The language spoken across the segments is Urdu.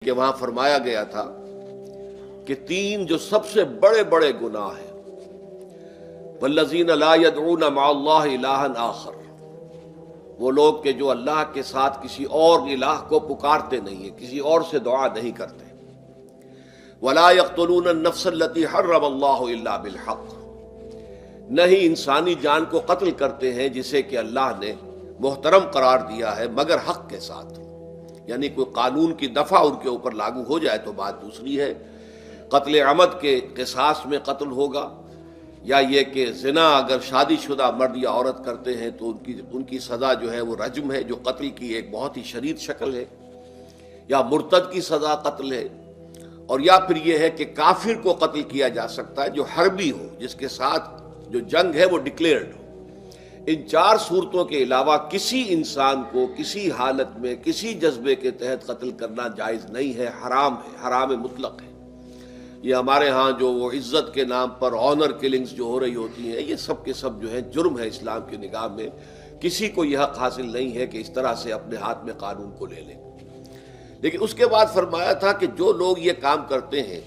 کہ وہاں فرمایا گیا تھا کہ تین جو سب سے بڑے بڑے گناہ ہیں، والذین لا يدعون مع اللہ الہا آخر، وہ لوگ کہ جو اللہ کے ساتھ کسی اور الہ کو پکارتے نہیں ہیں، کسی اور سے دعا نہیں کرتے، ولا يقتلون النفس التي حرم اللہ الا بالحق، نہیں انسانی جان کو قتل کرتے ہیں جسے کہ اللہ نے محترم قرار دیا ہے مگر حق کے ساتھ، یعنی کوئی قانون کی دفعہ ان کے اوپر لاگو ہو جائے تو بات دوسری ہے۔ قتل عمد کے قصاص میں قتل ہوگا، یا یہ کہ زنا اگر شادی شدہ مرد یا عورت کرتے ہیں تو ان کی سزا جو ہے وہ رجم ہے، جو قتل کی ایک بہت ہی شدید شکل ہے، یا مرتد کی سزا قتل ہے، اور یا پھر یہ ہے کہ کافر کو قتل کیا جا سکتا ہے جو حربی ہو، جس کے ساتھ جو جنگ ہے وہ ڈکلیئرڈ ہو۔ ان چار صورتوں کے علاوہ کسی انسان کو کسی حالت میں کسی جذبے کے تحت قتل کرنا جائز نہیں ہے، حرام ہے، حرام مطلق ہے۔ یہ ہمارے ہاں جو وہ عزت کے نام پر آنر کلنگز جو ہو رہی ہوتی ہیں، یہ سب کے سب جو ہے جرم ہے اسلام کی نگاہ میں۔ کسی کو یہ حق حاصل نہیں ہے کہ اس طرح سے اپنے ہاتھ میں قانون کو لے لے۔ لیکن اس کے بعد فرمایا تھا کہ جو لوگ یہ کام کرتے ہیں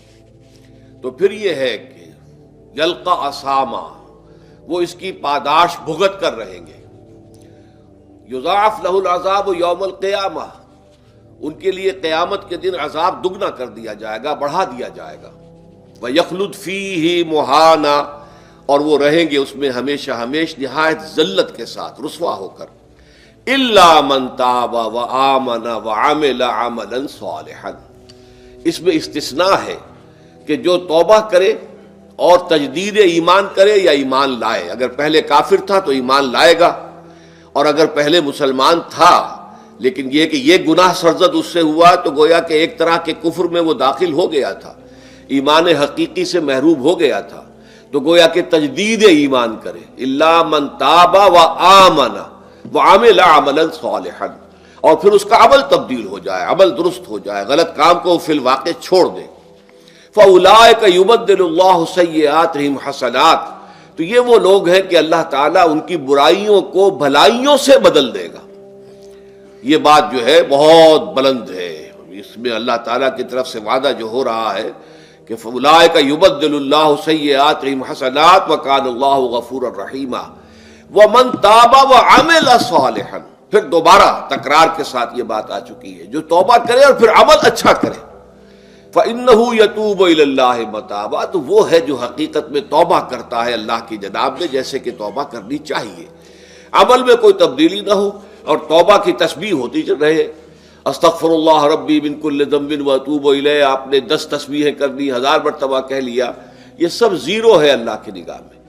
تو پھر یہ ہے کہ یلقا اسامہ، وہ اس کی پاداش بھگت کر رہیں گے۔ یضاعف لہ العذاب یوم القیامہ، ان کے لیے قیامت کے دن عذاب دگنا کر دیا جائے گا، بڑھا دیا جائے گا۔ وَيَخْلُدْ فِيهِ مُهَانًا، اور وہ رہیں گے اس میں ہمیشہ ہمیش نہایت ذلت کے ساتھ، رسوا ہو کر۔ إِلَّا مَن تَابَ وَآمَنَ وَعَمِلَ عَمَلًا صَالِحًا، اس میں استثناء ہے کہ جو توبہ کرے اور تجدید ایمان کرے یا ایمان لائے۔ اگر پہلے کافر تھا تو ایمان لائے گا، اور اگر پہلے مسلمان تھا لیکن یہ کہ یہ گناہ سرزد اس سے ہوا تو گویا کہ ایک طرح کے کفر میں وہ داخل ہو گیا تھا، ایمان حقیقی سے محروم ہو گیا تھا، تو گویا کہ تجدید ایمان کرے۔ الا من تاب وآمن وعمل عملا صالحا، اور پھر اس کا عمل تبدیل ہو جائے، عمل درست ہو جائے، غلط کام کو فی الواقع چھوڑ دے۔ فاولئک یبدل اللہ سیئاتہم حسنات، تو یہ وہ لوگ ہیں کہ اللہ تعالیٰ ان کی برائیوں کو بھلائیوں سے بدل دے گا۔ یہ بات جو ہے بہت بلند ہے، اس میں اللہ تعالیٰ کی طرف سے وعدہ جو ہو رہا ہے کہ فاولئک یبدل اللہ سیئاتہم حسنات وکان اللہ غفورا رحیما ومن تاب وعمل صالحا، پھر دوبارہ تکرار کے ساتھ یہ بات آ چکی ہے، جو توبہ کرے اور پھر عمل اچھا کرے، فإنہ یتوب الی اللہ متابا، تو وہ ہے جو حقیقت میں توبہ کرتا ہے اللہ کی جناب میں جیسے کہ توبہ کرنی چاہیے، عمل میں کوئی تبدیلی نہ ہو، اور توبہ کی تسبیح ہوتی رہے، استغفر اللہ ربی من کل ذنب واتوب الیہ، آپ نے 10 تسبیحیں کر دی، 1000 مرتبہ کہہ لیا، یہ سب زیرو ہے اللہ کی نگاہ میں۔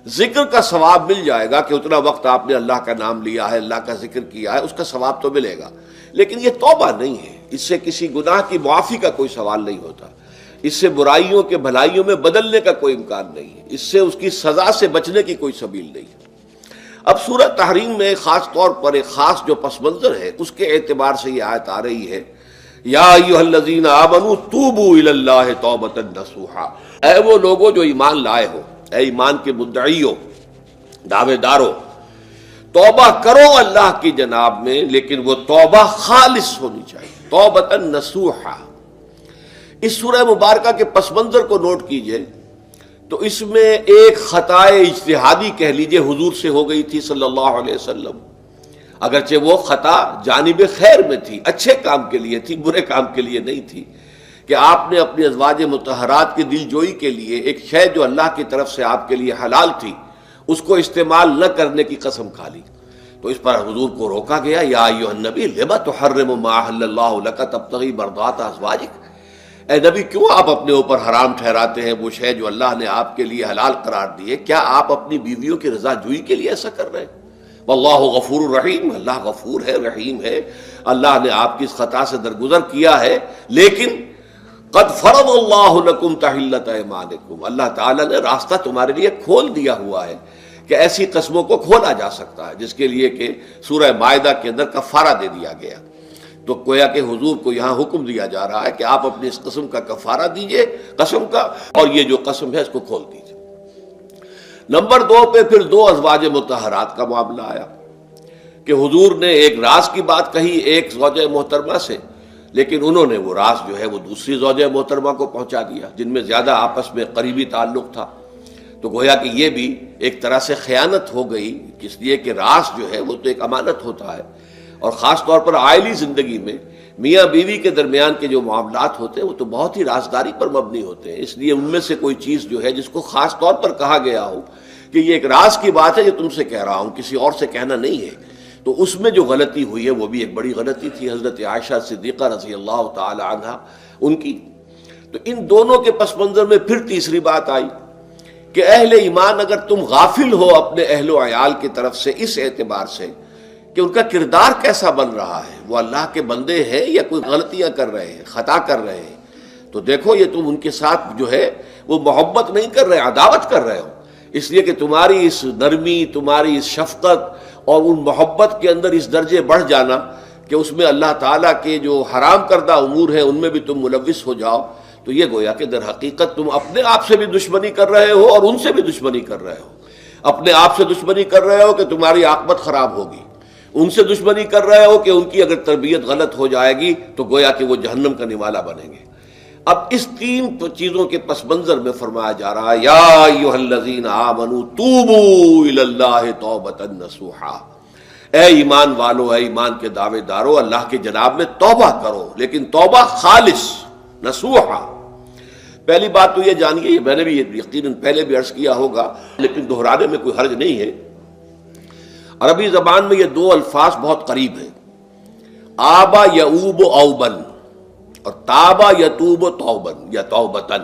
ذکر کا ثواب مل جائے گا کہ اتنا وقت آپ نے اللہ کا نام لیا ہے، اللہ کا ذکر کیا ہے، اس کا ثواب تو ملے گا، لیکن یہ توبہ نہیں ہے، اس سے کسی گناہ کی معافی کا کوئی سوال نہیں ہوتا، اس سے برائیوں کے بھلائیوں میں بدلنے کا کوئی امکان نہیں ہے، اس سے اس کی سزا سے بچنے کی کوئی سبیل نہیں ہے۔ اب سورہ تحریم میں خاص طور پر ایک خاص جو پس منظر ہے اس کے اعتبار سے یہ آیت آ رہی ہے، یا ایھا الذین آمنوا توبوا الی اللہ توبۃ نصوحا، اے وہ لوگوں جو ایمان لائے ہو، اے ایمان کے مدعیوں، دعوے داروں، توبہ کرو اللہ کی جناب میں، لیکن وہ توبہ خالص ہونی چاہیے، توبۃ نصوحا۔ اس سورہ مبارکہ کے پس منظر کو نوٹ کیجئے تو اس میں ایک خطائے اجتہادی کہہ لیجئے حضور سے ہو گئی تھی صلی اللہ علیہ وسلم، اگرچہ وہ خطا جانب خیر میں تھی، اچھے کام کے لیے تھی، برے کام کے لیے نہیں تھی، کہ آپ نے اپنی ازواج مطہرات کی دل جوئی کے لیے ایک شے جو اللہ کی طرف سے آپ کے لیے حلال تھی اس کو استعمال نہ کرنے کی قسم کھا لی، تو اس پر حضور کو روکا گیا، یا ایھا النبی لم تحرم ما احل اللہ لک تبتغی مرضات ازواجک، اے نبی کیوں آپ اپنے اوپر حرام ٹھہراتے ہیں وہ شے جو اللہ نے آپ کے لیے حلال قرار دی ہے؟ کیا آپ اپنی بیویوں کی رضا جوئی کے لیے ایسا کر رہے ہیں؟ واللہ غفور الرحیم، اللہ غفور ہے، رحیم ہے، اللہ نے آپ کی اس خطا سے درگزر کیا ہے، لیکن قد فرض اللہ لکم تحلۃ ایمانکم، اللہ تعالیٰ نے راستہ تمہارے لیے کھول دیا ہوا ہے کہ ایسی قسموں کو کھولا جا سکتا ہے، جس کے لیے کہ سورہ مائدہ کے اندر کفارہ دے دیا گیا۔ تو گویا کہ حضور کو یہاں حکم دیا جا رہا ہے کہ آپ اپنی اس قسم کا کفارہ دیجئے، قسم کا، اور یہ جو قسم ہے اس کو کھول دیجئے۔ نمبر 2 پہ پھر 2 ازواج مطہرات کا معاملہ آیا کہ حضور نے ایک راز کی بات کہی ایک زوجہ محترمہ سے، لیکن انہوں نے وہ راز جو ہے وہ دوسری زوجہ محترمہ کو پہنچا دیا جن میں زیادہ آپس میں قریبی تعلق تھا. تو گویا کہ یہ بھی ایک طرح سے خیانت ہو گئی، اس لیے کہ راز جو ہے وہ تو ایک امانت ہوتا ہے، اور خاص طور پر عائلی زندگی میں میاں بیوی کے درمیان کے جو معاملات ہوتے ہیں وہ تو بہت ہی رازداری پر مبنی ہوتے ہیں. اس لیے ان میں سے کوئی چیز جو ہے جس کو خاص طور پر کہا گیا ہو کہ یہ ایک راز کی بات ہے، یہ تم سے کہہ رہا ہوں، کسی اور سے کہنا نہیں ہے، تو اس میں جو غلطی ہوئی ہے وہ بھی ایک بڑی غلطی تھی حضرت عائشہ صدیقہ رضی اللہ تعالی عنہا ان کی. تو ان دونوں کے پس منظر میں پھر تیسری بات آئی کہ اہل ایمان اگر تم غافل ہو اپنے اہل و عیال کی طرف سے اس اعتبار سے کہ ان کا کردار کیسا بن رہا ہے، وہ اللہ کے بندے ہیں یا کوئی غلطیاں کر رہے ہیں، خطا کر رہے ہیں، تو دیکھو یہ تم ان کے ساتھ جو ہے وہ محبت نہیں کر رہے، عداوت کر رہے ہو. اس لیے کہ تمہاری اس نرمی، تمہاری اس شفقت اور ان محبت کے اندر اس درجے بڑھ جانا کہ اس میں اللہ تعالیٰ کے جو حرام کردہ امور ہیں ان میں بھی تم ملوث ہو جاؤ، تو یہ گویا کہ در حقیقت تم اپنے آپ سے بھی دشمنی کر رہے ہو اور ان سے بھی دشمنی کر رہے ہو. اپنے آپ سے دشمنی کر رہے ہو کہ تمہاری عاقبت خراب ہوگی، ان سے دشمنی کر رہے ہو کہ ان کی اگر تربیت غلط ہو جائے گی تو گویا کہ وہ جہنم کا نوالا بنیں گے. اب اس تین چیزوں کے پس منظر میں فرمایا جا رہا ہے یا ایھا الذین آمنوا توبوا الی اللہ توبۃ نصوحا، اے ایمان والو، اے ایمان کے دعوے دارو، اللہ کے جناب میں توبہ کرو، لیکن توبہ خالص نصوحا. پہلی بات تو یہ جانیے، میں نے بھی یقیناً پہلے بھی عرض کیا ہوگا لیکن دہرانے میں کوئی حرج نہیں ہے، عربی زبان میں یہ دو الفاظ بہت قریب ہیں، آبا یعوب اوبن اور تابا یتوب توبن یا توبتن.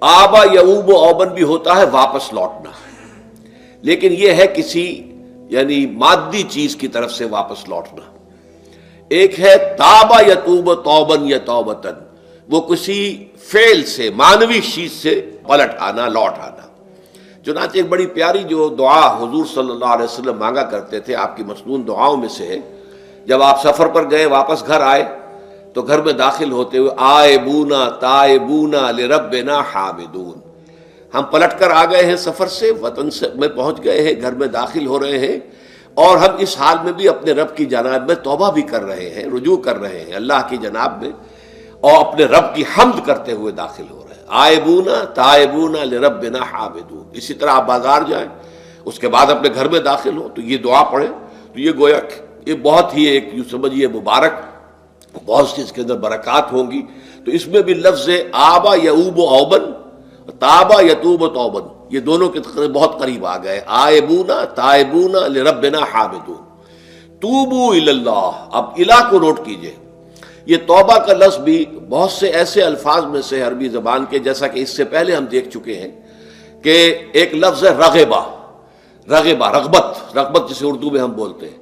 آبا یعوب اوبن بھی ہوتا ہے واپس لوٹنا، لیکن یہ ہے کسی یعنی مادی چیز کی طرف سے واپس لوٹنا. ایک ہے تابا یتوب توبن یا توبتن، وہ کسی فعل سے، معنوی چیز سے پلٹ آنا، لوٹ آنا. چنانچہ ایک بڑی پیاری جو دعا حضور صلی اللہ علیہ وسلم مانگا کرتے تھے، آپ کی مسنون دعاؤں میں سے ہے، جب آپ سفر پر گئے واپس گھر آئے تو گھر میں داخل ہوتے ہوئے آئبونا تائبونا لربنا حامدون، ہم پلٹ کر آ گئے ہیں سفر سے، وطن سے میں پہنچ گئے ہیں، گھر میں داخل ہو رہے ہیں، اور ہم اس حال میں بھی اپنے رب کی جناب میں توبہ بھی کر رہے ہیں، رجوع کر رہے ہیں اللہ کی جناب میں، اور اپنے رب کی حمد کرتے ہوئے داخل ہو رہے ہیں. آئبونا تائبونا لربنا حامدون. اسی طرح آپ بازار جائیں، اس کے بعد اپنے گھر میں داخل ہو تو یہ دعا پڑھیں، تو یہ گویا یہ بہت ہی ایک یوں سمجھیے مبارک، بہت سی اس کے اندر برکات ہوں گی. تو اس میں بھی لفظ آبا یعوب اوبن، تابا یتوب توبن، یہ دونوں کے بہت قریب آ گئے، آئبونا تائبونا لربنا حامدون. توبو الی اللہ، اب الہ کو نوٹ کیجئے، یہ توبہ کا لفظ بھی بہت سے ایسے الفاظ میں سے عربی زبان کے، جیسا کہ اس سے پہلے ہم دیکھ چکے ہیں کہ ایک لفظ ہے رغبہ، رغبہ رغبت جسے اردو میں ہم بولتے ہیں.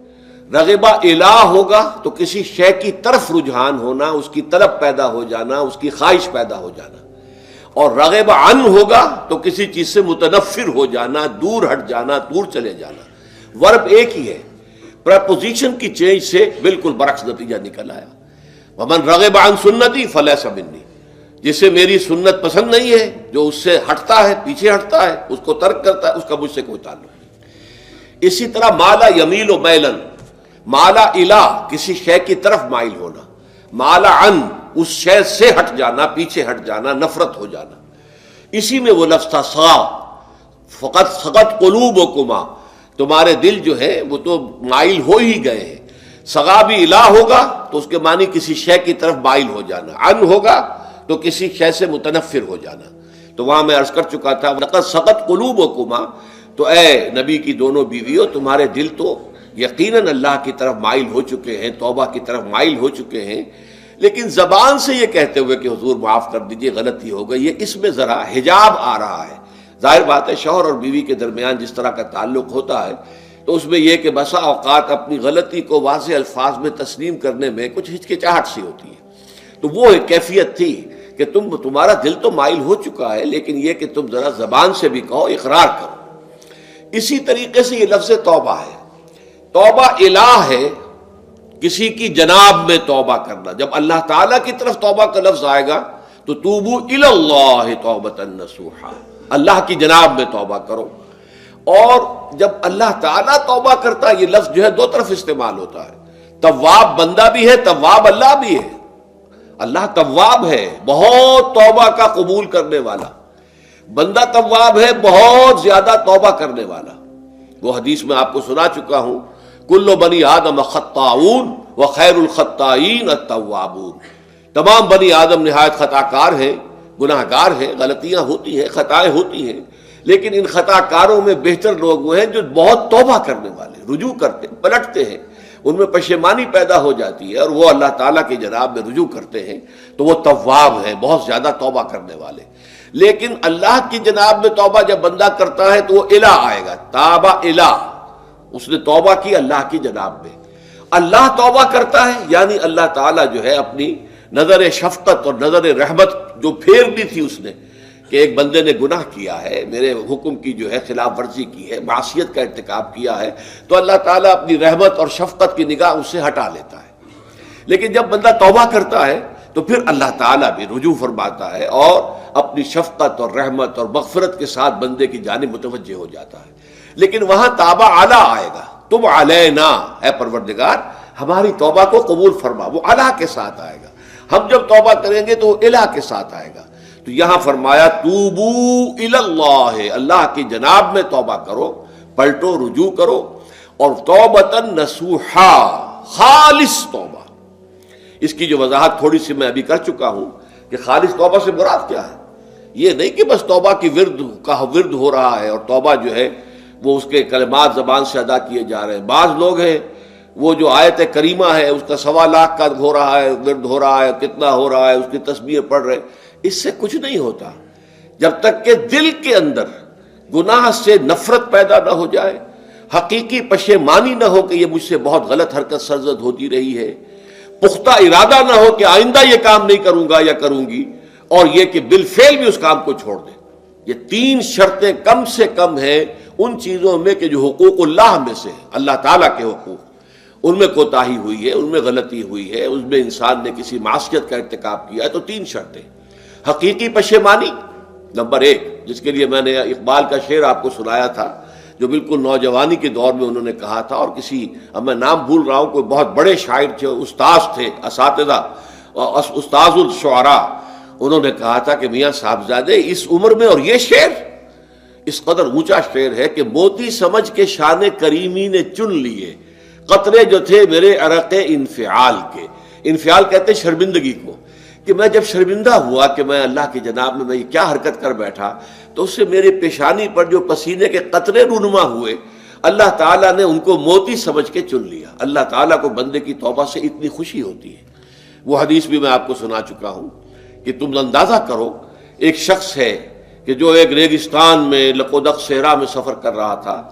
رغبہ الہ ہوگا تو کسی شے کی طرف رجحان ہونا، اس کی طلب پیدا ہو جانا، اس کی خواہش پیدا ہو جانا. اور رغبہ عن ہوگا تو کسی چیز سے متنفر ہو جانا، دور ہٹ جانا، دور چلے جانا. ورب ایک ہی ہے، پریپوزیشن کی چینج سے بالکل برعکس نتیجہ نکل آیا. ومن رغب عن سنتی فلیس منی، جسے میری سنت پسند نہیں ہے، جو اس سے ہٹتا ہے، پیچھے ہٹتا ہے، اس کو ترک کرتا ہے، اس کا مجھ سے کوئی تعلق نہیں. اسی طرح مالا یمیل و میلن، مالا الہ کسی شے کی طرف مائل ہونا، مالا عن اس شے سے ہٹ جانا، پیچھے ہٹ جانا، نفرت ہو جانا. اسی میں وہ لفظ تھا سا، فقط سقط قلوبکما، تمہارے دل جو ہے وہ تو مائل ہو ہی گئے ہیں. سغا بھی الہ ہوگا تو اس کے معنی کسی شے کی طرف مائل ہو جانا، عن ہوگا تو کسی شے سے متنفر ہو جانا. تو وہاں میں عرض کر چکا تھا لقد سقط قلوبکما، تو اے نبی کی دونوں بیویوں، تمہارے دل تو یقیناً اللہ کی طرف مائل ہو چکے ہیں، توبہ کی طرف مائل ہو چکے ہیں، لیکن زبان سے یہ کہتے ہوئے کہ حضور معاف کر دیجئے غلطی ہو گئی ہے، اس میں ذرا حجاب آ رہا ہے. ظاہر بات ہے شوہر اور بیوی کے درمیان جس طرح کا تعلق ہوتا ہے تو اس میں یہ کہ بسا اوقات اپنی غلطی کو واضح الفاظ میں تسلیم کرنے میں کچھ ہچکچاہٹ سی ہوتی ہے. تو وہ ایک کیفیت تھی کہ تمہارا دل تو مائل ہو چکا ہے، لیکن یہ کہ تم ذرا زبان سے بھی کہو، اقرار کرو. اسی طریقے سے یہ لفظ توبہ ہے، توبہ الہ ہے، کسی کی جناب میں توبہ کرنا. جب اللہ تعالیٰ کی طرف توبہ کا لفظ آئے گا تو توبو الی اللہ توبۃ نصوحا، اللہ کی جناب میں توبہ کرو. اور جب اللہ تعالیٰ توبہ کرتا ہے، یہ لفظ جو ہے دو طرف استعمال ہوتا ہے، تواب بندہ بھی ہے، تواب اللہ بھی ہے. اللہ تواب ہے، بہت توبہ کا قبول کرنے والا، بندہ تواب ہے، بہت زیادہ توبہ کرنے والا۔ وہ حدیث میں آپ کو سنا چکا ہوں، کل بنی آدم خطاؤون وخیر الخطائین التوابون، تمام بنی آدم نہایت خطا کار ہیں، گناہ گار ہیں، غلطیاں ہوتی ہیں، خطائیں ہوتی ہیں، لیکن ان خطا کاروں میں بہتر لوگ وہ ہیں جو بہت توبہ کرنے والے، رجوع کرتے، پلٹتے ہیں، ان میں پشیمانی پیدا ہو جاتی ہے اور وہ اللہ تعالیٰ کی جناب میں رجوع کرتے ہیں، تو وہ تواب ہیں، بہت زیادہ توبہ کرنے والے۔ لیکن اللہ کی جناب میں توبہ جب بندہ کرتا ہے تو وہ الہ آئے گا، تابہ الہ، اس نے توبہ کی اللہ کی جناب میں۔ اللہ توبہ کرتا ہے یعنی اللہ تعالیٰ جو ہے اپنی نظر شفقت اور نظر رحمت جو پھیر دی تھی اس نے کہ ایک بندے نے گناہ کیا ہے، میرے حکم کی جو ہے خلاف ورزی کی ہے، معصیت کا ارتکاب کیا ہے، تو اللہ تعالیٰ اپنی رحمت اور شفقت کی نگاہ اس سے ہٹا لیتا ہے۔ لیکن جب بندہ توبہ کرتا ہے تو پھر اللہ تعالیٰ بھی رجوع فرماتا ہے اور اپنی شفقت اور رحمت اور مغفرت کے ساتھ بندے کی جانب متوجہ ہو جاتا ہے۔ لیکن وہاں تابہ اعلیٰ آئے گا، تب علینا، اے پروردگار ہماری توبہ کو قبول فرما، وہ الہ کے ساتھ آئے گا۔ ہم جب توبہ کریں گے تو وہ الہ کے ساتھ آئے گا۔ تو یہاں فرمایا توبو الی اللہ، اللہ کی جناب میں توبہ کرو، پلٹو، رجوع کرو، اور توبۃ نصوحا، خالص توبہ۔ اس کی جو وضاحت تھوڑی سی میں ابھی کر چکا ہوں کہ خالص توبہ سے مراد کیا ہے۔ یہ نہیں کہ بس توبہ کی ورد ہو رہا ہے اور توبہ جو ہے وہ اس کے کلمات زبان سے ادا کیے جا رہے ہیں۔ بعض لوگ ہیں وہ جو آیت کریمہ ہے اس کا 1.25 لاکھ کا ہو رہا ہے، ورد ہو رہا ہے، کتنا ہو رہا ہے، اس کی تسبیح پڑھ رہے، اس سے کچھ نہیں ہوتا جب تک کہ دل کے اندر گناہ سے نفرت پیدا نہ ہو جائے، حقیقی پشیمانی نہ ہو کہ یہ مجھ سے بہت غلط حرکت سرزد ہوتی رہی ہے، پختہ ارادہ نہ ہو کہ آئندہ یہ کام نہیں کروں گا یا کروں گی، اور یہ کہ بالفعل بھی اس کام کو چھوڑ دیں۔ یہ 3 شرطیں کم سے کم ہیں ان چیزوں میں کہ جو حقوق اللہ میں سے اللہ تعالیٰ کے حقوق، ان میں کوتاہی ہوئی ہے، ان میں غلطی ہوئی ہے، اس میں انسان نے کسی معصیت کا ارتکاب کیا ہے، تو 3 شرطیں۔ حقیقی پشیمانی نمبر 1، جس کے لیے میں نے اقبال کا شعر آپ کو سنایا تھا جو بالکل نوجوانی کے دور میں انہوں نے کہا تھا، اور کسی، اب میں نام بھول رہا ہوں، کوئی بہت بڑے شاعر تھے، استاذ تھے، اساتذہ، استاذ الشعراء، انہوں نے کہا تھا کہ میاں صاحبزادے اس عمر میں اور یہ شعر اس قدر اونچا شعر ہے کہ موتی سمجھ کے شان کریمی نے چن لیے قطرے جو تھے میرے عرق انفعال کے۔ انفعال کہتے ہیں شرمندگی کو، کہ میں جب شرمندہ ہوا کہ میں اللہ کی جناب میں یہ کیا حرکت کر بیٹھا، تو اس سے میری پیشانی پر جو پسینے کے قطرے رونما ہوئے، اللہ تعالیٰ نے ان کو موتی سمجھ کے چن لیا۔ اللہ تعالیٰ کو بندے کی توبہ سے اتنی خوشی ہوتی ہے۔ وہ حدیث بھی میں آپ کو سنا چکا ہوں کہ تم اندازہ کرو، ایک شخص ہے کہ جو ایک ریگستان میں لقودق صحرا میں سفر کر رہا تھا،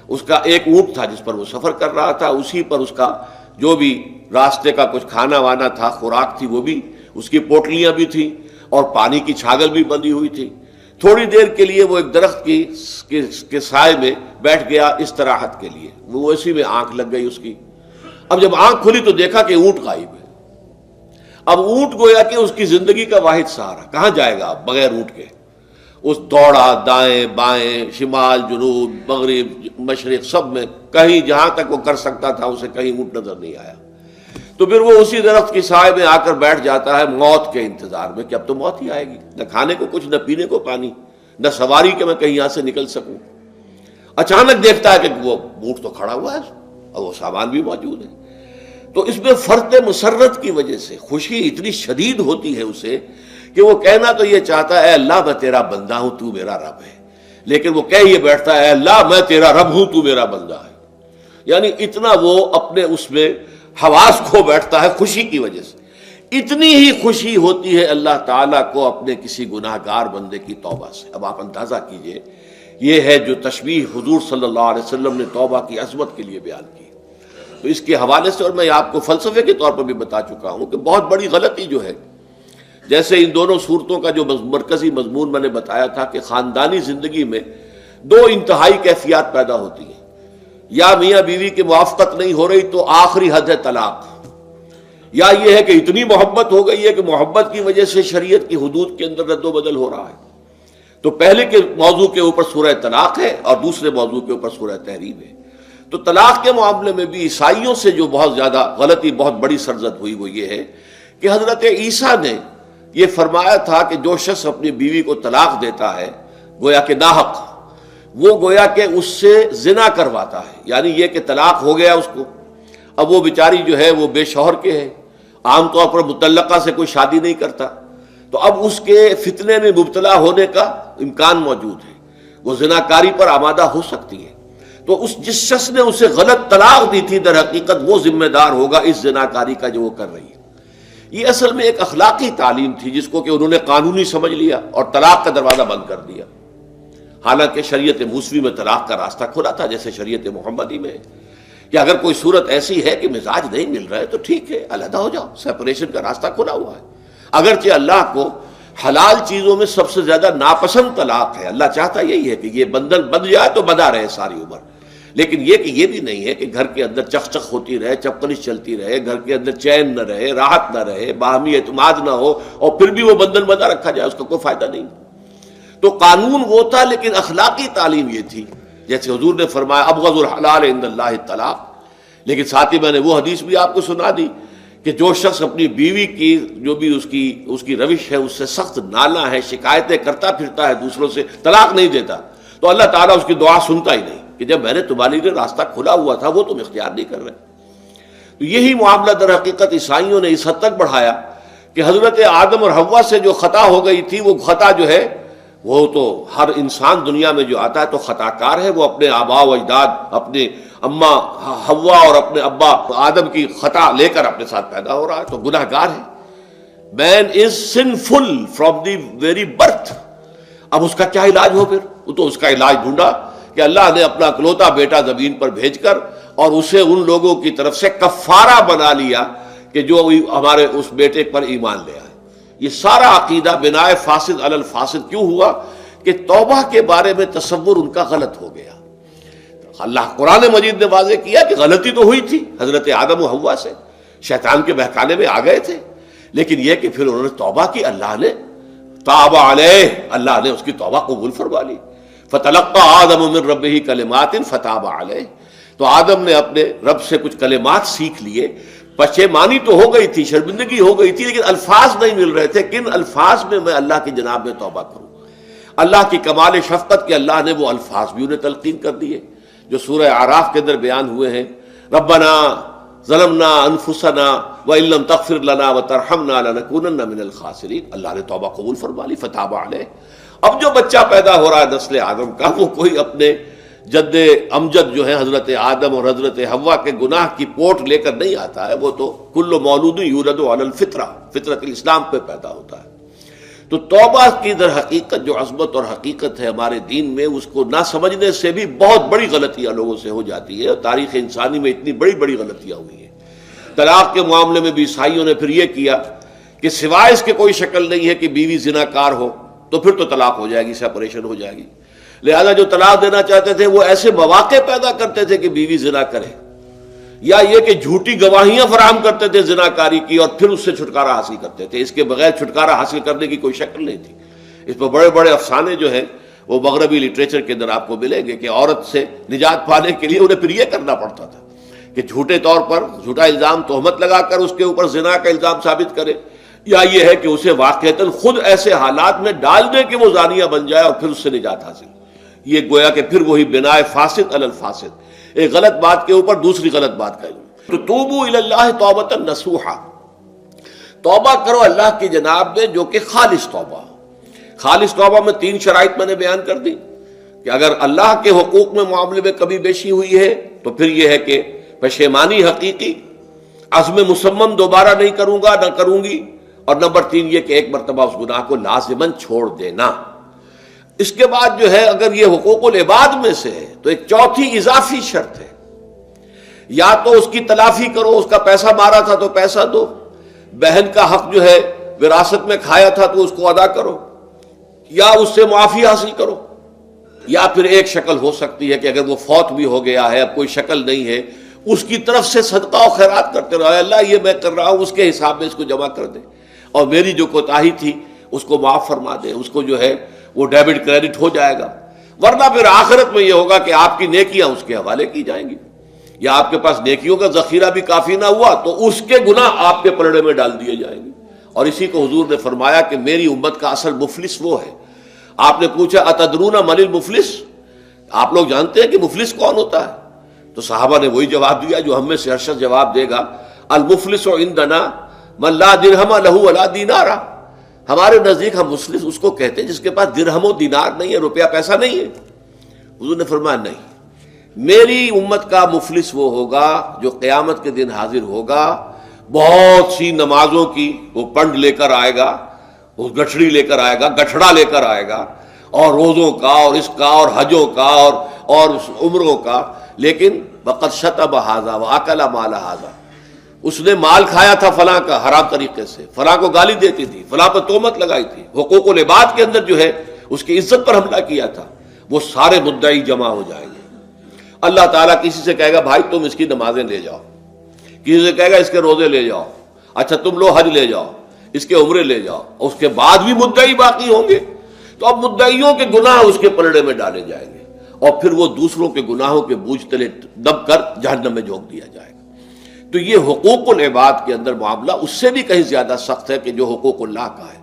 اس کا ایک اونٹ تھا جس پر وہ سفر کر رہا تھا، اسی پر اس کا جو بھی راستے کا کچھ کھانا وانا تھا، خوراک تھی، وہ بھی، اس کی پوٹلیاں بھی تھیں اور پانی کی چھاگل بھی بندھی ہوئی تھی۔ تھوڑی دیر کے لیے وہ ایک درخت کے سائے میں بیٹھ گیا استراحت کے لیے، وہ اسی میں آنکھ لگ گئی اس کی۔ اب جب آنکھ کھلی تو دیکھا کہ اونٹ غائب ہے۔ اب اونٹ گویا کہ اس کی زندگی کا واحد سہارا، کہاں جائے گا اب بغیر اونٹ کے؟ اس دوڑا دائیں بائیں، شمال جنوب مغرب مشرق، سب میں کہیں جہاں تک وہ کر سکتا تھا اسے کہیں اونٹ نظر نہیں آیا۔ تو پھر وہ اسی درخت کی سائے میں آ کر بیٹھ جاتا ہے موت کے انتظار میں کہ اب تو موت ہی آئے گی، نہ کھانے کو کچھ، نہ پینے کو پانی، نہ سواری کہ میں کہیں یہاں سے نکل سکوں۔ اچانک دیکھتا ہے کہ وہ اونٹ تو کھڑا ہوا ہے اور وہ سامان بھی موجود ہے۔ تو اس میں فرط مسرت کی وجہ سے خوشی اتنی شدید ہوتی ہے اسے کہ وہ کہنا تو یہ چاہتا ہے اے اللہ میں تیرا بندہ ہوں، تو میرا رب ہے، لیکن وہ کہہ یہ بیٹھتا ہے اے اللہ میں تیرا رب ہوں، تو میرا بندہ ہے۔ یعنی اتنا وہ اپنے اس میں حواس کھو بیٹھتا ہے خوشی کی وجہ سے۔ اتنی ہی خوشی ہوتی ہے اللہ تعالیٰ کو اپنے کسی گناہ گار بندے کی توبہ سے۔ اب آپ اندازہ کیجئے، یہ ہے جو تشبیہ حضور صلی اللہ علیہ وسلم نے توبہ کی عظمت کے لیے بیان کی۔ تو اس کے حوالے سے، اور میں آپ کو فلسفے کے طور پر بھی بتا چکا ہوں کہ بہت بڑی غلطی جو ہے، جیسے ان دونوں صورتوں کا جو مرکزی مضمون میں نے بتایا تھا کہ خاندانی زندگی میں 2 انتہائی کیفیات پیدا ہوتی ہیں، یا میاں بیوی کی موافقت نہیں ہو رہی تو آخری حد ہے طلاق، یا یہ ہے کہ اتنی محبت ہو گئی ہے کہ محبت کی وجہ سے شریعت کی حدود کے اندر رد و بدل ہو رہا ہے۔ تو پہلے کے موضوع کے اوپر سورہ طلاق ہے اور دوسرے موضوع کے اوپر سورہ تحریم ہے۔ تو طلاق کے معاملے میں بھی عیسائیوں سے جو بہت زیادہ غلطی بہت بڑی سرزد ہوئی وہ یہ ہے کہ حضرت عیسیٰ نے یہ فرمایا تھا کہ جو شخص اپنی بیوی کو طلاق دیتا ہے گویا کہ ناحق، وہ گویا کہ اس سے زنا کرواتا ہے، یعنی یہ کہ طلاق ہو گیا اس کو، اب وہ بیچاری جو ہے وہ بے شوہر کے ہے، عام طور پر مطلقہ سے کوئی شادی نہیں کرتا، تو اب اس کے فتنے میں مبتلا ہونے کا امکان موجود ہے، وہ زناکاری پر آمادہ ہو سکتی ہے، تو جس شخص نے اسے غلط طلاق دی تھی در حقیقت وہ ذمہ دار ہوگا اس زناکاری کا جو وہ کر رہی ہے۔ یہ اصل میں ایک اخلاقی تعلیم تھی جس کو کہ انہوں نے قانونی سمجھ لیا اور طلاق کا دروازہ بند کر دیا، حالانکہ شریعت موسوی میں طلاق کا راستہ کھلا تھا جیسے شریعت محمدی میں، کہ اگر کوئی صورت ایسی ہے کہ مزاج نہیں مل رہا ہے تو ٹھیک ہے، علیحدہ ہو جاؤ، سیپریشن کا راستہ کھلا ہوا ہے۔ اگرچہ اللہ کو حلال چیزوں میں سب سے زیادہ ناپسند طلاق ہے، اللہ چاہتا یہی ہے کہ یہ بندھن بندھ جائے تو بندھا رہے ساری عمر، لیکن یہ کہ یہ بھی نہیں ہے کہ گھر کے اندر چخ چخ ہوتی رہے، چپکلش چلتی رہے، گھر کے اندر چین نہ رہے، راحت نہ رہے، باہمی اعتماد نہ ہو اور پھر بھی وہ بندھن بندھا رکھا جائے، اس کا کوئی فائدہ نہیں۔ تو قانون وہ تھا لیکن اخلاقی تعلیم یہ تھی، جیسے حضور نے فرمایا ابغض الحلال عند اللہ الطلاق، لیکن ساتھ ہی میں نے وہ حدیث بھی آپ کو سنا دی کہ جو شخص اپنی بیوی کی جو بھی اس کی روش ہے اس سے سخت نالاں ہے، شکایتیں کرتا پھرتا ہے دوسروں سے، طلاق نہیں دیتا، تو اللہ تعالیٰ اس کی دعا سنتا ہی نہیں کہ جب میں نے تمہارے لیے راستہ کھلا ہوا تھا وہ تم اختیار نہیں کر رہے۔ تو یہی معاملہ در حقیقت عیسائیوں نے اس حد تک بڑھایا کہ حضرت آدم اور حوا سے جو خطا ہو گئی تھی وہ خطا جو ہے وہ تو ہر انسان دنیا میں جو آتا ہے تو خطا کار ہے، وہ اپنے آباء و اجداد، اپنے اماں حوا اور اپنے ابا آدم کی خطا لے کر اپنے ساتھ پیدا ہو رہا ہے، تو گناہ گار ہے۔ Man is sinful from the very birth. اب اس کا کیا علاج ہو پھر؟ وہ تو اس کا علاج ڈھونڈا کہ اللہ نے اپنا اکلوتا بیٹا زمین پر بھیج کر اور اسے ان لوگوں کی طرف سے کفارہ بنا لیا کہ جو ہمارے اس بیٹے پر ایمان لے آئے۔ یہ سارا عقیدہ بنائے فاسد علی الفاسد کیوں ہوا؟ کہ توبہ کے بارے میں تصور ان کا غلط ہو گیا۔ اللہ قرآن مجید نے واضح کیا کہ غلطی تو ہوئی تھی حضرت آدم و حوا سے، شیطان کے بہکانے میں آ گئے تھے، لیکن یہ کہ پھر انہوں نے توبہ کی، اللہ نے تاب علیہ، اللہ نے اس کی توبہ قبول فرما لی۔ فتلقى آدم من ربہ کلمات فتاب علیہ، تو آدم نے اپنے رب سے کچھ کلمات سیکھ لیے، پشیمانی تو ہو گئی تھی، شرمندگی ہو گئی تھی، لیکن الفاظ نہیں مل رہے تھے، کن الفاظ میں اللہ کی جناب میں توبہ کروں۔ اللہ کی کمال شفقت کے اللہ نے وہ الفاظ بھی انہیں تلقین کر دیے جو سورہ اعراف کے اندر بیان ہوئے ہیں، ربنا ظلمنا انفسنا وان لم تغفر لنا وترحمنا لنکونن من الخاسرین، اللہ نے توبہ قبول فرما لی، فتاب علیہ۔ اب جو بچہ پیدا ہو رہا ہے نسل آدم کا، وہ کوئی اپنے جد امجد جو ہے حضرت آدم اور حضرت حوا کے گناہ کی پوٹ لے کر نہیں آتا ہے، وہ تو کل مولود یولد علی الفطرہ، فطرت الاسلام پہ پیدا ہوتا ہے۔ تو توبہ کی در حقیقت جو عظمت اور حقیقت ہے ہمارے دین میں، اس کو نہ سمجھنے سے بھی بہت بڑی غلطیاں لوگوں سے ہو جاتی ہے، اور تاریخ انسانی میں اتنی بڑی بڑی غلطیاں ہوئی ہیں۔ طلاق کے معاملے میں بھی عیسائیوں نے پھر یہ کیا کہ سوائے اس کے کوئی شکل نہیں ہے کہ بیوی زنا کار ہو تو پھر تو طلاق ہو جائے گی، سیپریشن ہو جائے گی، لہذا جو طلاق دینا چاہتے تھے وہ ایسے مواقع پیدا کرتے تھے کہ بیوی زنا کرے، یا یہ کہ جھوٹی گواہیاں فراہم کرتے تھے زناکاری کی اور پھر اس سے چھٹکارا حاصل کرتے تھے۔ اس کے بغیر چھٹکارا حاصل کرنے کی کوئی شکل نہیں تھی۔ اس پر بڑے بڑے افسانے جو ہیں وہ مغربی لٹریچر کے اندر آپ کو ملیں گے کہ عورت سے نجات پانے کے لیے انہیں پھر یہ کرنا پڑتا تھا کہ جھوٹے طور پر جھوٹا الزام تہمت لگا کر اس کے اوپر زنا کا الزام ثابت کرے، یا یہ ہے کہ اسے واقعتاً خود ایسے حالات میں ڈال دے کہ وہ زانیہ بن جائے اور پھر اس سے نجات حاصل۔ یہ گویا کہ پھر وہی بنائے فاسد علی الفاسد، ایک غلط بات کے اوپر دوسری غلط بات کا۔ تو توبوا الی اللہ توبۃ نصوحا، توبہ کرو اللہ کی جناب میں جو کہ خالص توبہ ہو۔ خالص توبہ میں 3 شرائط میں نے بیان کر دی کہ اگر اللہ کے حقوق میں معاملے میں کمی بیشی ہوئی ہے تو پھر یہ ہے کہ پشیمانی حقیقی، عزم مصمم دوبارہ نہیں کروں گا نہ کروں گی، اور نمبر 3 یہ کہ ایک مرتبہ اس گناہ کو لازماً چھوڑ دینا۔ اس کے بعد جو ہے اگر یہ حقوق العباد میں سے ہے تو ایک چوتھی اضافی شرط ہے، یا تو اس کی تلافی کرو، اس کا پیسہ مارا تھا تو پیسہ دو، بہن کا حق جو ہے وراثت میں کھایا تھا تو اس کو ادا کرو، یا اس سے معافی حاصل کرو، یا پھر ایک شکل ہو سکتی ہے کہ اگر وہ فوت بھی ہو گیا ہے، اب کوئی شکل نہیں ہے، اس کی طرف سے صدقہ و خیرات کرتے رہو، اللہ یہ میں کر رہا ہوں اس کے حساب میں اس کو جمع کر دے، اور میری جو کوتاہی تھی اس کو معاف فرما دے، اس کو جو ہے وہ ڈیبٹ کریڈٹ ہو جائے گا، ورنہ پھر آخرت میں یہ ہوگا کہ آپ کی نیکیاں اس کے حوالے کی جائیں گی۔ یا آپ کے پاس نیکیوں کا ذخیرہ بھی کافی نہ ہوا تو اس کے گناہ آپ کے پلڑے میں ڈال دیے جائیں گے. اور اسی کو حضور نے فرمایا کہ میری امت کا اصل مفلس وہ ہے. آپ نے پوچھا اتدرون من المفلس، آپ لوگ جانتے ہیں کہ مفلس کون ہوتا ہے؟ تو صحابہ نے وہی جواب دیا جو ہم میں سے ہر شخص جواب دے گا، المفلس عندنا من لا درہم لہ ولا دینار. ہمارے نزدیک ہم مفلس اس کو کہتے ہیں جس کے پاس درہم و دینار نہیں ہے، روپیہ پیسہ نہیں ہے. حضور نے فرمایا نہیں، میری امت کا مفلس وہ ہوگا جو قیامت کے دن حاضر ہوگا، بہت سی نمازوں کی وہ پنڈ لے کر آئے گا، وہ گٹھڑی لے کر آئے گا، گٹھڑا لے کر آئے گا، اور روزوں کا اور اس کا اور حجوں کا اور عمروں کا، لیکن وقد شتم ھذا واکل مال ھذا، اس نے مال کھایا تھا فلاں کا حرام طریقے سے، فلاں کو گالی دیتی تھی، فلاں پر تہمت لگائی تھی، حقوق العباد کے اندر جو ہے اس کی عزت پر حملہ کیا تھا. وہ سارے مدعی جمع ہو جائیں گے. اللہ تعالیٰ کسی سے کہے گا بھائی تم اس کی نمازیں لے جاؤ، کسی سے کہے گا اس کے روزے لے جاؤ، اچھا تم لو حج لے جاؤ، اس کے عمرے لے جاؤ. اس کے بعد بھی مدعی باقی ہوں گے، تو اب مدعیوں کے گناہ اس کے پلڑے میں ڈالے جائیں گے، اور پھر وہ دوسروں کے گناہوں کے بوجھ تلے دب کر جہنم میں جھونک دیا جائے گا. تو یہ حقوق العباد کے اندر معاملہ اس سے بھی کہیں زیادہ سخت ہے کہ جو حقوق اللہ کا ہے.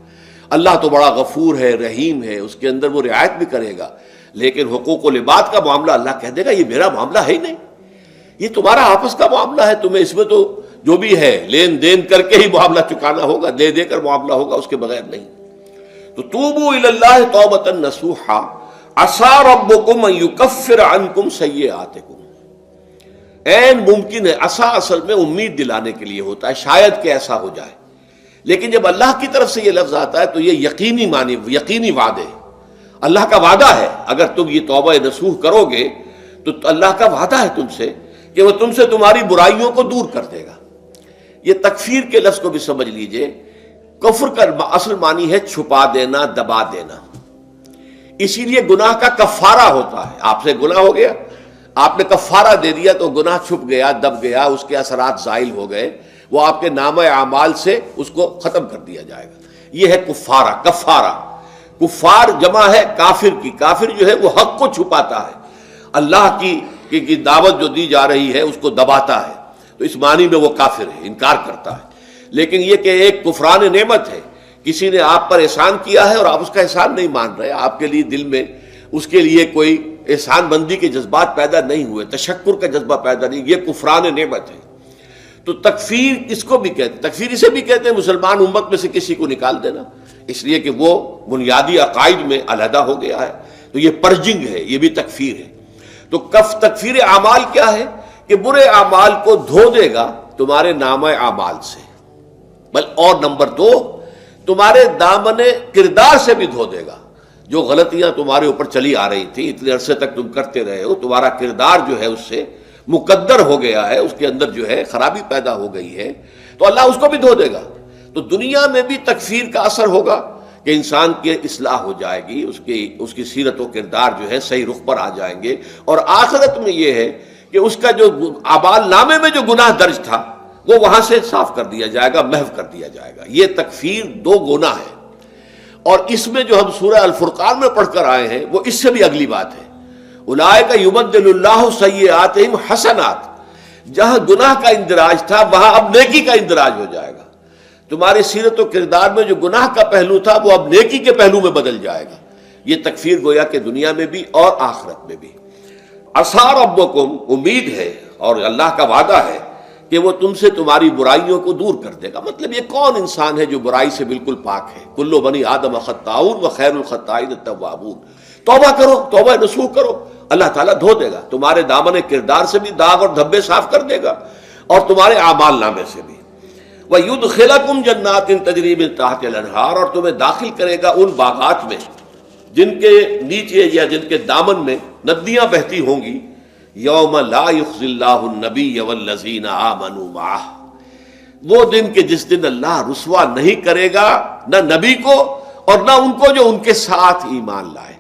اللہ تو بڑا غفور ہے، رحیم ہے، اس کے اندر وہ رعایت بھی کرے گا، لیکن حقوق العباد کا معاملہ اللہ کہہ دے گا یہ میرا معاملہ ہے ہی نہیں، یہ تمہارا آپس کا معاملہ ہے، تمہیں اس میں تو جو بھی ہے لین دین کر کے ہی معاملہ چکانا ہوگا، دے دے کر معاملہ ہوگا، اس کے بغیر نہیں. تو توبوا الی اللہ توبۃ نصوحا عسیٰ ربکم ان یکفر عنکم سیئاتکم. عین ممکن ہے، عسیٰ اصل میں امید دلانے کے لیے ہوتا ہے، شاید کہ ایسا ہو جائے، لیکن جب اللہ کی طرف سے یہ لفظ آتا ہے تو یہ یقینی معنی، یقینی وعدے، اللہ کا وعدہ ہے. اگر تم یہ توبہ نصوح کرو گے تو اللہ کا وعدہ ہے تم سے کہ وہ تم سے تمہاری برائیوں کو دور کر دے گا. یہ تکفیر کے لفظ کو بھی سمجھ لیجئے. کفر کا اصل معنی ہے چھپا دینا، دبا دینا. اسی لیے گناہ کا کفارہ ہوتا ہے. آپ سے گناہ ہو گیا، آپ نے کفارہ دے دیا تو گناہ چھپ گیا، دب گیا، اس کے اثرات زائل ہو گئے، وہ آپ کے نامہ اعمال سے اس کو ختم کر دیا جائے گا. یہ ہے کفارہ، کفارہ. کفار جمع ہے کافر کی. کافر جو ہے وہ حق کو چھپاتا ہے، اللہ کی دعوت جو دی جا رہی ہے اس کو دباتا ہے، تو اس معنی میں وہ کافر ہے، انکار کرتا ہے. لیکن یہ کہ ایک کفران نعمت ہے، کسی نے آپ پر احسان کیا ہے اور آپ اس کا احسان نہیں مان رہے، آپ کے لیے دل میں اس کے لیے کوئی احسان بندی کے جذبات پیدا نہیں ہوئے، تشکر کا جذبہ پیدا نہیں، یہ کفران نعمت ہے. تو تکفیر اس کو بھی کہتے ہیں، تکفیر اسے بھی کہتے ہیں مسلمان امت میں سے کسی کو نکال دینا، اس لیے کہ وہ بنیادی عقائد میں علیحدہ ہو گیا ہے. تو یہ پرجنگ ہے، یہ بھی تکفیر ہے. تو تکفیر اعمال کیا ہے کہ برے اعمال کو دھو دے گا تمہارے نامہ اعمال سے، اور نمبر 2 تمہارے دامن کردار سے بھی دھو دے گا. جو غلطیاں تمہارے اوپر چلی آ رہی تھی، اتنے عرصے تک تم کرتے رہے ہو، تمہارا کردار جو ہے اس سے مقدر ہو گیا ہے، اس کے اندر جو ہے خرابی پیدا ہو گئی ہے، تو اللہ اس کو بھی دھو دے گا. تو دنیا میں بھی تکفیر کا اثر ہوگا کہ انسان کی اصلاح ہو جائے گی، اس کی سیرت و کردار جو ہے صحیح رخ پر آ جائیں گے. اور آخرت میں یہ ہے کہ اس کا جو اعمال نامے میں جو گناہ درج تھا وہ وہاں سے صاف کر دیا جائے گا، محو کر دیا جائے گا. یہ تکفیر 2 گناہ ہے. اور اس میں جو ہم سورہ الفرقان میں پڑھ کر آئے ہیں وہ اس سے بھی اگلی بات ہے. اولئک یبدل اللہ سیئاتہم حسنات. جہاں گناہ کا اندراج تھا وہاں اب نیکی کا اندراج ہو جائے گا. تمہاری سیرت و کردار میں جو گناہ کا پہلو تھا وہ اب نیکی کے پہلو میں بدل جائے گا. یہ تکفیر گویا کہ دنیا میں بھی اور آخرت میں بھی. عسیٰ ربکم، امید ہے اور اللہ کا وعدہ ہے کہ وہ تم سے تمہاری برائیوں کو دور کر دے گا. مطلب یہ کون انسان ہے جو برائی سے بالکل پاک ہے؟ کل بنی آدم خطاؤون و خیر الخطائین التوابون. توبہ کرو، توبہ نصوح کرو، اللہ تعالیٰ دھو دے گا. تمہارے دامن کردار سے بھی داغ اور دھبے صاف کر دے گا اور تمہارے اعمال نامے سے بھی. وَيُدْخِلَكُمْ جَنَّاتٍ تَجْرِي مِن تَحْتِهَا الْأَنْهَارُ. اور تمہیں داخل کرے گا ان باغات میں جن کے نیچے یا جن کے دامن میں ندیاں بہتی ہوں گی. یوم لا یخزی اللہ النبی والذین آمنوا معہ. وہ دن کہ جس دن اللہ رسوا نہیں کرے گا نہ نبی کو اور نہ ان کو جو ان کے ساتھ ایمان لائے.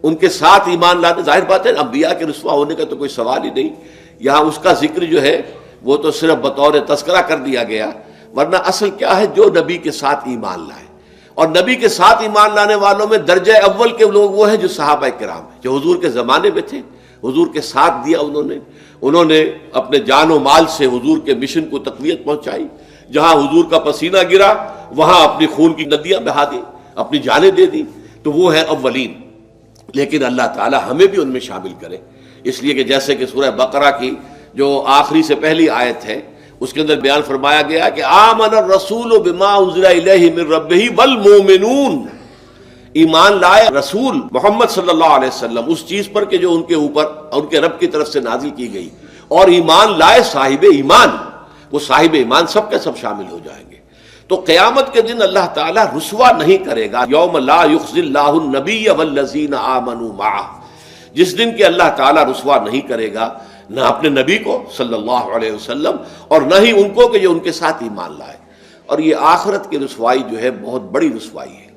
ان کے ساتھ ایمان لانے، ظاہر بات ہے انبیاء کے رسوا ہونے کا تو کوئی سوال ہی نہیں. یہاں اس کا ذکر جو ہے وہ تو صرف بطور تذکرہ کر دیا گیا، ورنہ اصل کیا ہے جو نبی کے ساتھ ایمان لائے. اور نبی کے ساتھ ایمان لانے والوں میں درجہ اول کے لوگ وہ ہیں جو صحابہ کرام ہیں، جو حضور کے زمانے میں تھے، حضور کے ساتھ دیا انہوں نے اپنے جان و مال سے حضور کے مشن کو تقویت پہنچائی. جہاں حضور کا پسینہ گرا وہاں اپنی خون کی ندیاں بہا دی، اپنی جانیں دے دی. تو وہ ہے اولین. لیکن اللہ تعالی ہمیں بھی ان میں شامل کرے، اس لیے کہ جیسے کہ سورہ بقرہ کی جو آخری سے پہلی آیت ہے اس کے اندر بیان فرمایا گیا کہ آمن الرسول بما انزل الیہ من ربہ والمؤمنون، ایمان لائے رسول محمد صلی اللہ علیہ وسلم اس چیز پر کہ جو ان کے اوپر ان کے رب کی طرف سے نازل کی گئی، اور ایمان لائے صاحب ایمان. وہ صاحب ایمان سب کے سب شامل ہو جائیں گے. تو قیامت کے دن اللہ تعالیٰ رسوا نہیں کرے گا. یوم لا یخزی اللہ النبی والذین آمنوا معہ، جس دن کہ اللہ تعالیٰ رسوا نہیں کرے گا نہ اپنے نبی کو صلی اللہ علیہ وسلم اور نہ ہی ان کو کہ جو ان کے ساتھ ایمان لائے. اور یہ آخرت کی رسوائی جو ہے بہت بڑی رسوائی ہے.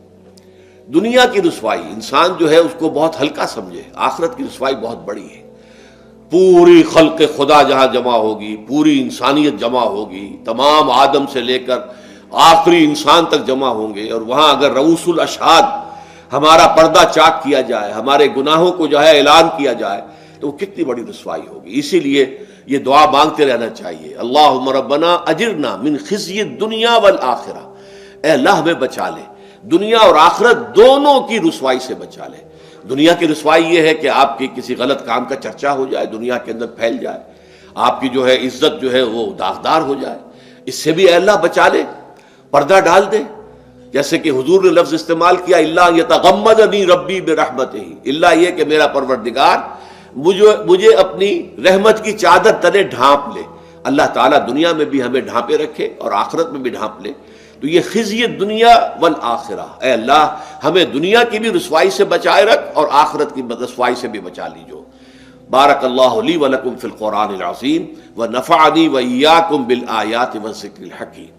دنیا کی رسوائی انسان جو ہے اس کو بہت ہلکا سمجھے، آخرت کی رسوائی بہت بڑی ہے. پوری خلق خدا جہاں جمع ہوگی، پوری انسانیت جمع ہوگی، تمام آدم سے لے کر آخری انسان تک جمع ہوں گے، اور وہاں اگر رؤوس الاشہاد ہمارا پردہ چاک کیا جائے، ہمارے گناہوں کو جو ہے اعلان کیا جائے، تو وہ کتنی بڑی رسوائی ہوگی. اسی لیے یہ دعا مانگتے رہنا چاہیے، اللہم ربنا اجرنا من خزی الدنیا والآخرہ، اے اللہ ہمیں بچا لے، دنیا اور آخرت دونوں کی رسوائی سے بچا لے. دنیا کی رسوائی یہ ہے کہ آپ کی کسی غلط کام کا چرچا ہو جائے، دنیا کے اندر پھیل جائے، آپ کی جو ہے عزت جو ہے وہ داغدار ہو جائے، اس سے بھی اے اللہ بچا لے، پردہ ڈال دے. جیسے کہ حضور نے لفظ استعمال کیا اللہ یتغمدنی ربی برحمتہ، اللہ یہ کہ میرا پروردگار مجھے اپنی رحمت کی چادر تلے ڈھانپ لے. اللہ تعالیٰ دنیا میں بھی ہمیں ڈھانپے رکھے اور آخرت میں بھی ڈھانپ لے. تو یہ خزی دنیا والآخرہ، اے اللہ ہمیں دنیا کی بھی رسوائی سے بچائے رکھ اور آخرت کی رسوائی سے بھی بچا لیجو. بارک اللہ لی ولکم فی القرآن العظیم ونفعنی وإیاکم بالآیات والذکر الحکیم.